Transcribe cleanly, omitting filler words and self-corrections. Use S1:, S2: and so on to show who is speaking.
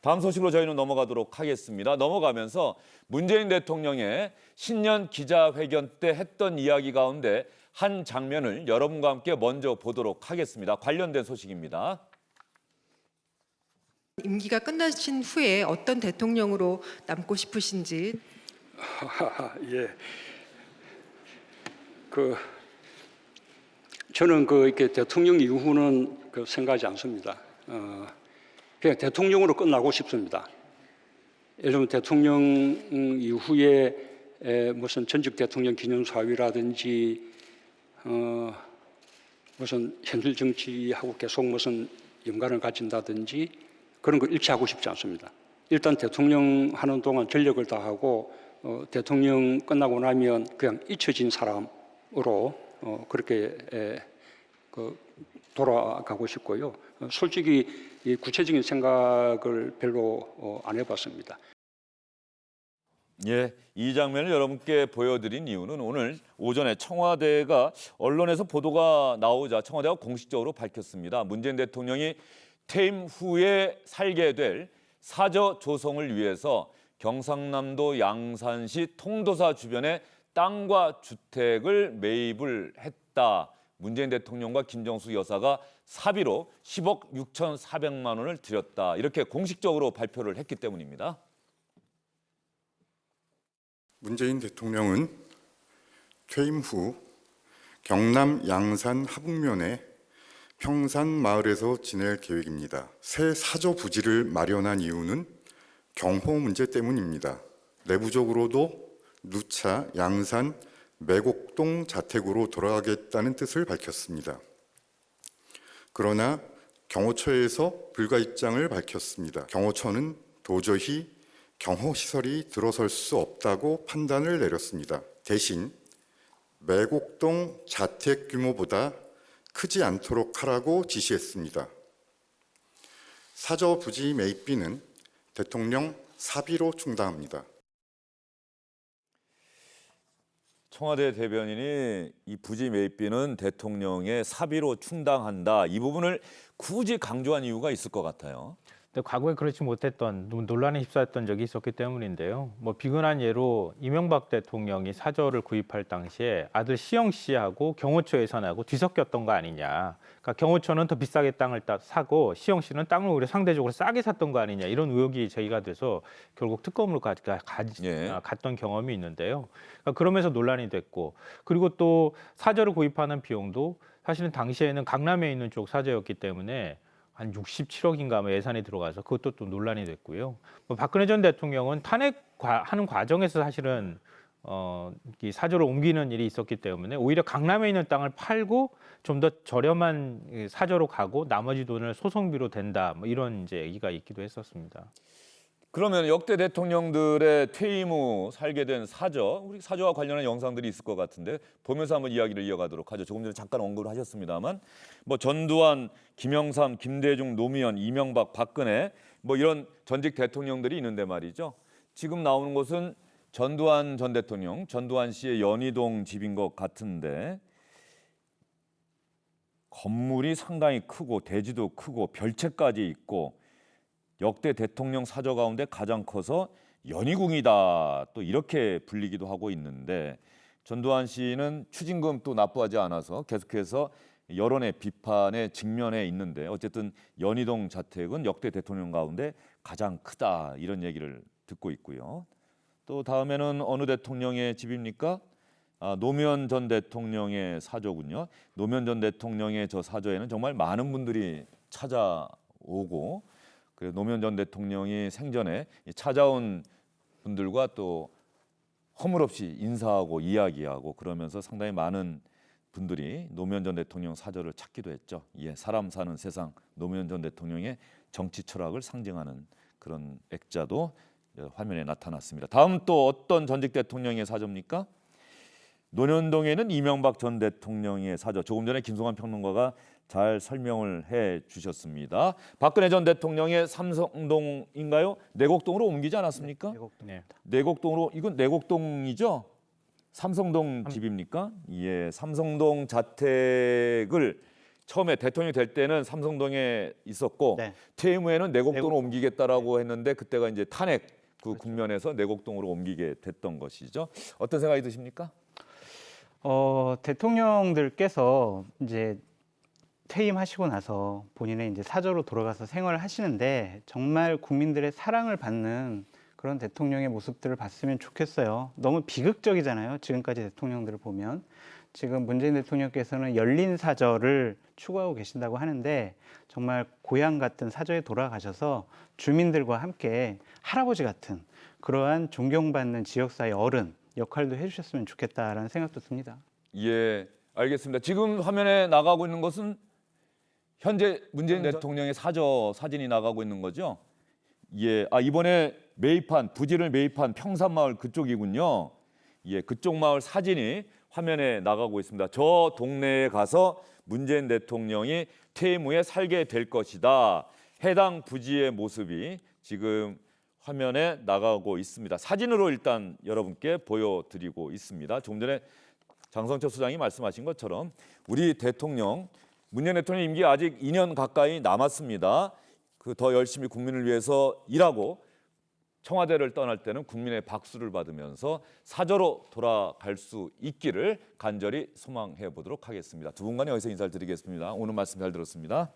S1: 다음 소식으로 저희는 넘어가도록 하겠습니다. 넘어가면서 문재인 대통령의 신년 기자회견 때 했던 이야기 가운데 한 장면을 여러분과 함께 먼저 보도록 하겠습니다. 관련된 소식입니다.
S2: 임기가 끝나신 후에 어떤 대통령으로 남고 싶으신지.
S3: 예. 저는 이렇게 대통령 이후는 생각하지 않습니다. 그냥 대통령으로 끝나고 싶습니다. 예를 들면 대통령 이후에 무슨 전직 대통령 기념사위라든지 무슨 현실 정치하고 계속 무슨 연관을 가진다든지 그런 걸 일치하고 싶지 않습니다. 일단 대통령 하는 동안 전력을 다하고 대통령 끝나고 나면 그냥 잊혀진 사람으로 그렇게 돌아가고 싶고요. 솔직히 이 구체적인 생각을 별로 안 해봤습니다.
S1: 예, 이 장면을 여러분께 보여드린 이유는 오늘 오전에 청와대가 언론에서 보도가 나오자 청와대가 공식적으로 밝혔습니다. 문재인 대통령이 퇴임 후에 살게 될 사저 조성을 위해서 경상남도 양산시 통도사 주변에 땅과 주택을 매입을 했다. 문재인 대통령과 김정숙 여사가 사비로 10억 6,400만 원을 들였다. 이렇게 공식적으로 발표를 했기 때문입니다.
S4: 문재인 대통령은 퇴임 후 경남 양산 하북면의 평산 마을에서 지낼 계획입니다. 새 사저 부지를 마련한 이유는 경호 문제 때문입니다. 내부적으로도 누차 양산 매곡동 자택으로 돌아가겠다는 뜻을 밝혔습니다. 그러나 경호처에서 불가 입장을 밝혔습니다. 경호처는 도저히 경호시설이 들어설 수 없다고 판단을 내렸습니다. 대신 매곡동 자택 규모보다 크지 않도록 하라고 지시했습니다. 사저 부지 매입비는 대통령 사비로 충당합니다.
S1: 청와대 대변인이 이 부지 매입비는 대통령의 사비로 충당한다. 이 부분을 굳이 강조한 이유가 있을 것 같아요.
S5: 근데 과거에 그렇지 못했던 논란에 휩싸였던 적이 있었기 때문인데요. 비근한 예로 이명박 대통령이 사저를 구입할 당시에 아들 시영 씨하고 경호처 예산하고 뒤섞였던 거 아니냐. 그러니까 경호처는 더 비싸게 땅을 사고 시영 씨는 땅을 오히려 상대적으로 싸게 샀던 거 아니냐. 이런 의혹이 제기가 돼서 결국 특검으로 갔던 경험이 있는데요. 그러니까 그러면서 논란이 됐고, 그리고 또 사저를 구입하는 비용도 사실은 당시에는 강남에 있는 쪽 사저였기 때문에 한 67억인가 예산이 들어가서 그것도 또 논란이 됐고요. 박근혜 전 대통령은 탄핵하는 과정에서 사실은 이 사저를 옮기는 일이 있었기 때문에 오히려 강남에 있는 땅을 팔고 좀 더 저렴한 사저로 가고 나머지 돈을 소송비로 댄다. 이런 이제 얘기가 있기도 했었습니다.
S1: 그러면 역대 대통령들의 퇴임 후 살게 된 사저, 우리 사저와 관련한 영상들이 있을 것 같은데 보면서 한번 이야기를 이어가도록 하죠. 조금 전에 잠깐 언급을 하셨습니다만 전두환, 김영삼, 김대중, 노무현, 이명박, 박근혜 이런 전직 대통령들이 있는데 말이죠. 지금 나오는 곳은 전두환 전 대통령, 전두환 씨의 연희동 집인 것 같은데 건물이 상당히 크고 대지도 크고 별채까지 있고 역대 대통령 사저 가운데 가장 커서 연희궁이다 또 이렇게 불리기도 하고 있는데 전두환 씨는 추징금 또 납부하지 않아서 계속해서 여론의 비판에 직면해 있는데 어쨌든 연희동 자택은 역대 대통령 가운데 가장 크다 이런 얘기를 듣고 있고요. 또 다음에는 어느 대통령의 집입니까? 노무현 전 대통령의 사저군요. 노무현 전 대통령의 저 사저에는 정말 많은 분들이 찾아오고 노무현 전 대통령이 생전에 찾아온 분들과 또 허물없이 인사하고 이야기하고 그러면서 상당히 많은 분들이 노무현 전 대통령 사저를 찾기도 했죠. 사람 사는 세상 노무현 전 대통령의 정치 철학을 상징하는 그런 액자도 화면에 나타났습니다. 다음 또 어떤 전직 대통령의 사저입니까? 논현동에는 이명박 전 대통령의 사저. 조금 전에 김성환 평론가가 잘 설명을 해 주셨습니다. 박근혜 전 대통령의 삼성동인가요? 내곡동으로 옮기지 않았습니까?
S5: 내곡동입니다.
S1: 내곡동으로 이건 내곡동이죠? 삼성동 집입니까? 삼성동 자택을 처음에 대통령이 될 때는 삼성동에 있었고
S6: 네.
S1: 퇴임 후에는 내곡동으로
S6: 내곡동.
S1: 옮기겠다라고 했는데 그때가 이제 탄핵 그 국면에서 내곡동으로 옮기게 됐던 것이죠. 어떤 생각이 드십니까?
S6: 대통령들께서 이제 퇴임하시고 나서 본인의 이제 사저로 돌아가서 생활을 하시는데 정말 국민들의 사랑을 받는 그런 대통령의 모습들을 봤으면 좋겠어요. 너무 비극적이잖아요. 지금까지 대통령들을 보면. 지금 문재인 대통령께서는 열린 사저를 추구하고 계신다고 하는데 정말 고향 같은 사저에 돌아가셔서 주민들과 함께 할아버지 같은 그러한 존경받는 지역사회 어른 역할도 해주셨으면 좋겠다라는 생각도 듭니다.
S1: 예, 알겠습니다. 지금 화면에 나가고 있는 것은 현재 문재인 대통령의 사저 사진이 나가고 있는 거죠? 예, 이번에 매입한 부지를 매입한 평산마을 그쪽이군요. 예, 그쪽 마을 사진이 화면에 나가고 있습니다. 저 동네에 가서 문재인 대통령이 퇴임 후에 살게 될 것이다. 해당 부지의 모습이 지금 화면에 나가고 있습니다. 사진으로 일단 여러분께 보여드리고 있습니다. 조금 전에 장성철 소장이 말씀하신 것처럼 우리 대통령 문재인 대통령 임기 아직 2년 가까이 남았습니다. 그 더 열심히 국민을 위해서 일하고 청와대를 떠날 때는 국민의 박수를 받으면서 사저로 돌아갈 수 있기를 간절히 소망해 보도록 하겠습니다. 두 분간에 여기서 인사를 드리겠습니다. 오늘 말씀 잘 들었습니다.